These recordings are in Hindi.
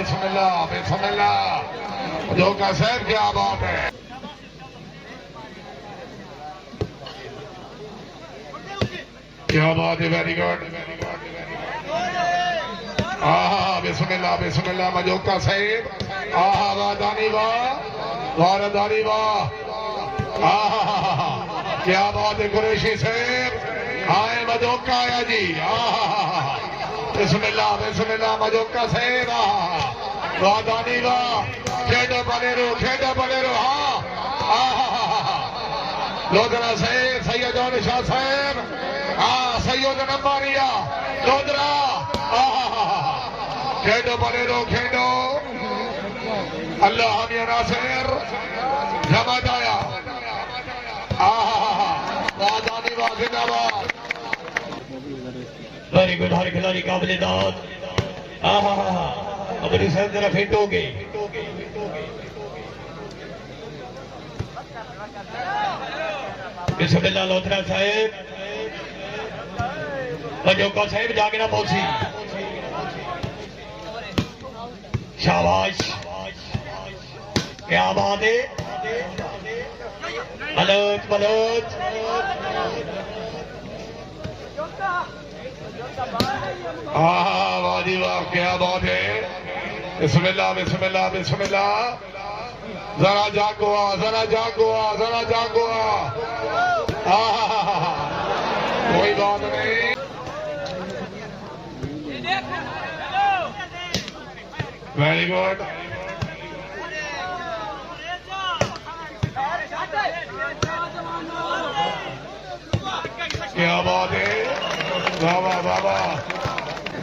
बिस्मिल्लाह बिस्मिल्लाह। मजोका साहब क्या बात है। क्या बात है, very good very good very good. आहा बिस्मिल्लाह बिस्मिल्लाह मजोका साहब। आहा वाह दानी वाह दानी वाह। आहा क्या बात है कुरैशी साहब। आए मजोका आया जी। आहा बिस्मिल्लाह बिस्मिल्लाह मजोका साहब। आहा वाह दानी वाह। खेडो बनेरो हाँ। आहा लोधरा साहब सैयद शाह साहब। हाँ सैयद नंबारिया लोधरा। खेडो बनेरो खेडो। अल्लाह हम नासिर जमात आया। वादानी वाह जिंदाबाद। Very good. हर खिलाड़ी काबिल दाद। अपनी सर जरा फिट हो गई। बिस्मिल्लाह लोथरा साहेब। मजोका साहेब जाके ना पहुंची। शाबाश क्या बात है। मलोच मलोच। वाह जी वाह क्या बात है। बिस्मिल्लाह बिस्मिल्लाह बिस्मिल्लाह। जरा जागो जरा जागो जरा जागो। कोई बात नहीं। Very good. क्या बात है। बाबा बाबा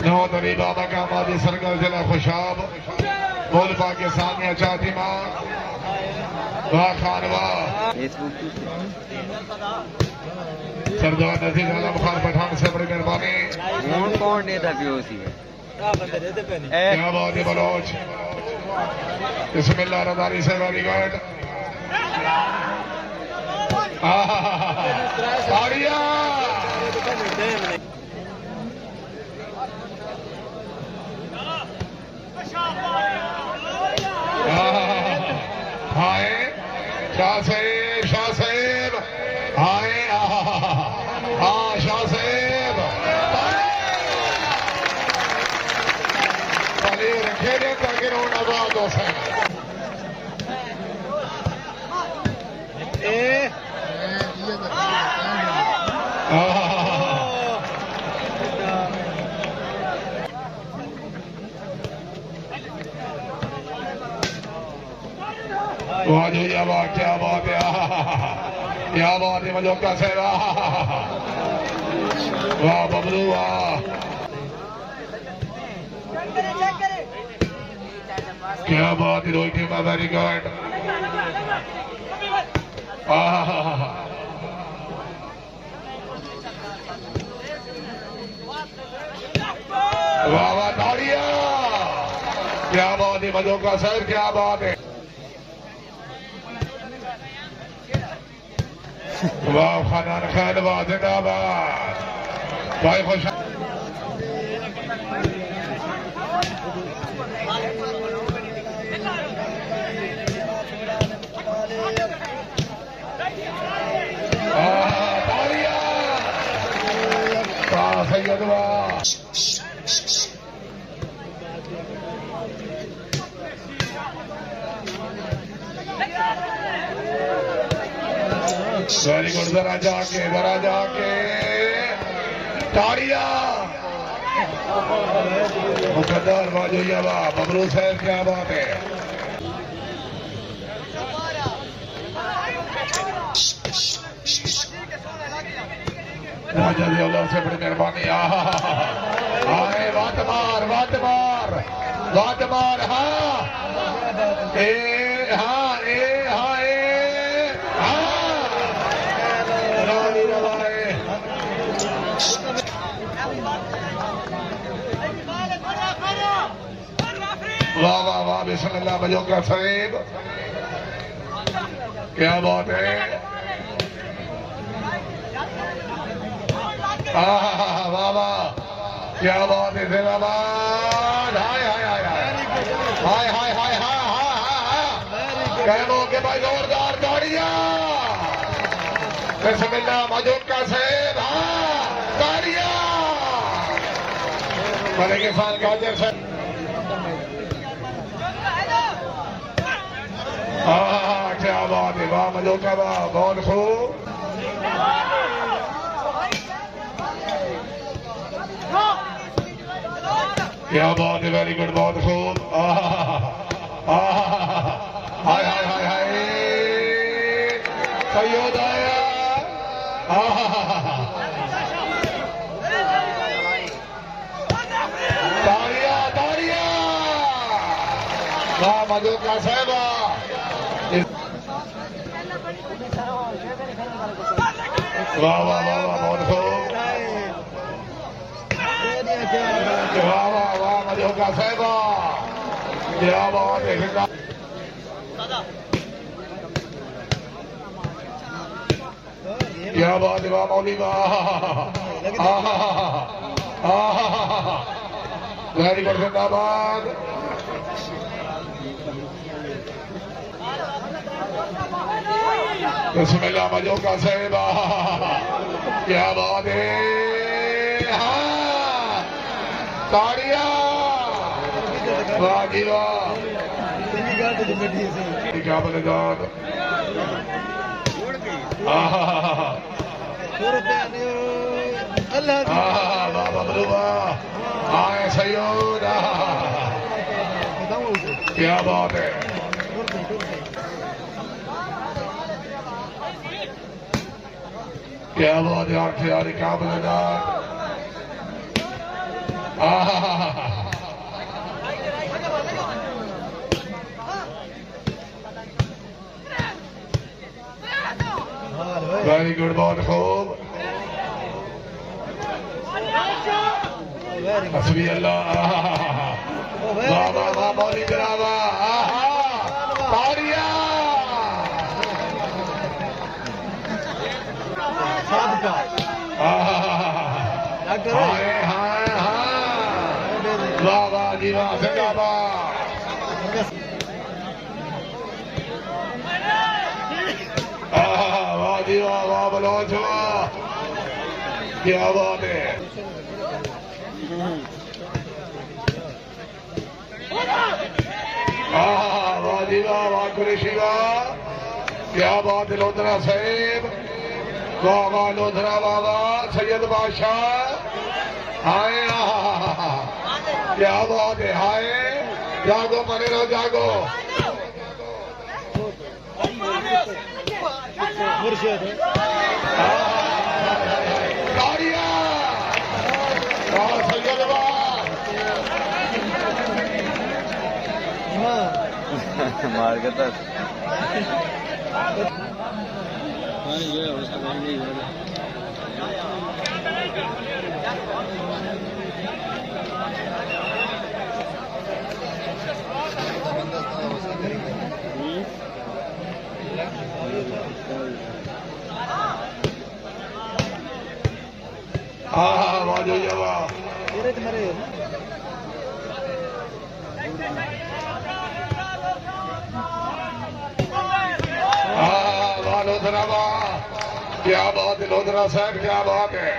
नौदरी बाबा का मादी सरकार जिला खुशाब बोल पाकिस्तानिया चाहती माँ वाह खान वाह। सरदार नजीर आलम खान पठान से बड़ी मेहरबानी। कौन नेता पीओसी है। क्या बात है बलोच। बिस्मिल्लाह रदारी से वेरी गुड। आड़िया हाय शाह साहेब हाय। हाँ शाह साहेब पहले रखे दे ताकि रोना बात हो सके। वाह जी वाह क्या बात है। क्या बात है मजोका साहब। वाह बबलू वाह। क्या बात है रोहित वेरी गुड। वाह वाह ताड़िया। क्या बात है मजोका साहब क्या बात है। वाह खानान खैर वाह जिंदाबाद। भाई खुश तालिया वाह सैयद वाह। Very good. जरा जाके ताड़िया मुकद्दर वाजोया वाह बबलू साहब क्या बात है। राजा जी अल्लाह से बड़ी मेहरबानी। आए वात मार हाँ ए हाँ ए हाँ ए हाँ रानी रवाए। वाह वाह वाह बिस्मिल्लाह मजोका साहेब क्या बात है। वाह वाह क्या बात है जिंदाबाद। हाय हाय हाय हाय कह मौके भाई जोरदार ताड़ियां बिस्मिल्लाह मजोका साहब ताड़ियां बड़े के साथ गाजर से क्या बात है वाह मजोका वाह बहुत खूब क्या बात है वेरी गुड बहुत खूब हाय हाय हाय हाय सैयद आया ताड़ियां ताड़ियां वाह मजोका साहबा वाह वाह वाह वाह बहुत खूब वाह वाह वाह मजोका साहबा क्या बात है क्या बात है वाह मौली वाह वेरी गुड जिंदाबाद बिस्मिल्लाह मजोका साहब क्या बात है ताड़ियां वाह जी वाह क्या बलिदान आए सैयद क्या बात है क्या बात है यार क्या बलिदान वेरी गुड बहुत खूब हस्बी अल्लाह वाह वाह वाह मौली जनाबा ताड़ियां हाय हाय वाह वाह जी वाह जिंदाबाद वाह जी वाह वाह बलोच वाह क्या बात है वाह जी वाह वाह कुरैशी वाह क्या बात है लोधरा साहेब वाह वाह लोधरा बाबा सैयद बादशाह हाय क्या बात है हाय जागो मरे रहो जागो ताड़ियां सैयद मार के तक वाजो जवा वाह लोधरा वाह क्या बात है लोधरा साहब क्या बात है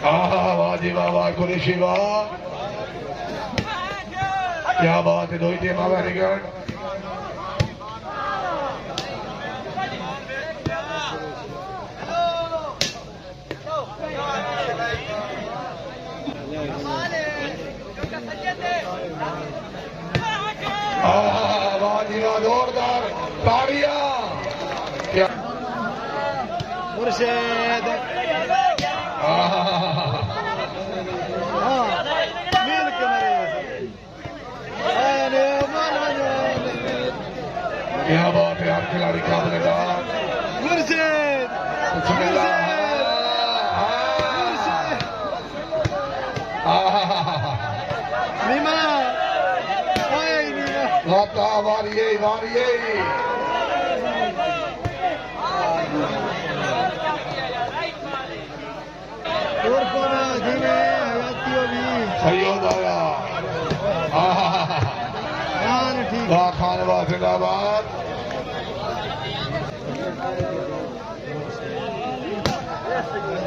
वाह जी वाह वाह कुरैशी वाह क्या बात है दोई टीम वेरी गुड वाह जी वाह जोरदार ताड़ियां क्या मुर्शिद मिल के क्या बात है यार खिलाड़ी का बलिदान मुर्शिद नीमा वाता वारिये वारिये और कौन है जिन्हें हयातियों भी सही होता है हाँ ठीक वाह खान वाह जिंदाबाद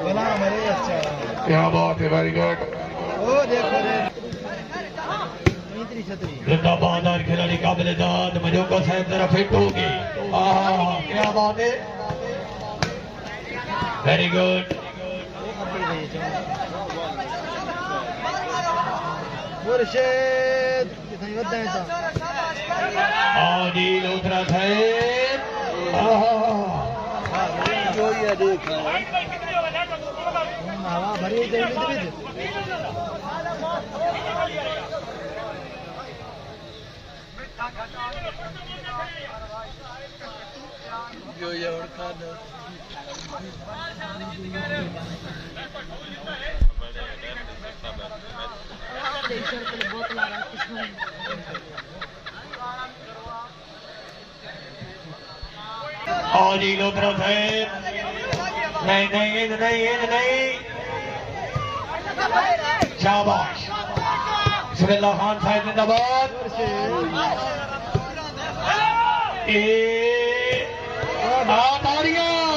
बना हमारे अच्छा क्या बात है वेरी गुड ओ देखो रे इतनी छतरी जिंदाबाद और खिलाड़ी काबिल दाद मजोका साहब जरा फिट होगी क्या बात है वेरी गुड मुर्शिद कितनी वद्दा है हाँ जी लोथरा साहब जो ये देख हवा भरी देवी जो ये उड़का दो हाँ जी लोथरा साहब नहीं नहीं नहीं शाबाश बिस्मिल्लाह खान साहब जिंदाबाद तालियां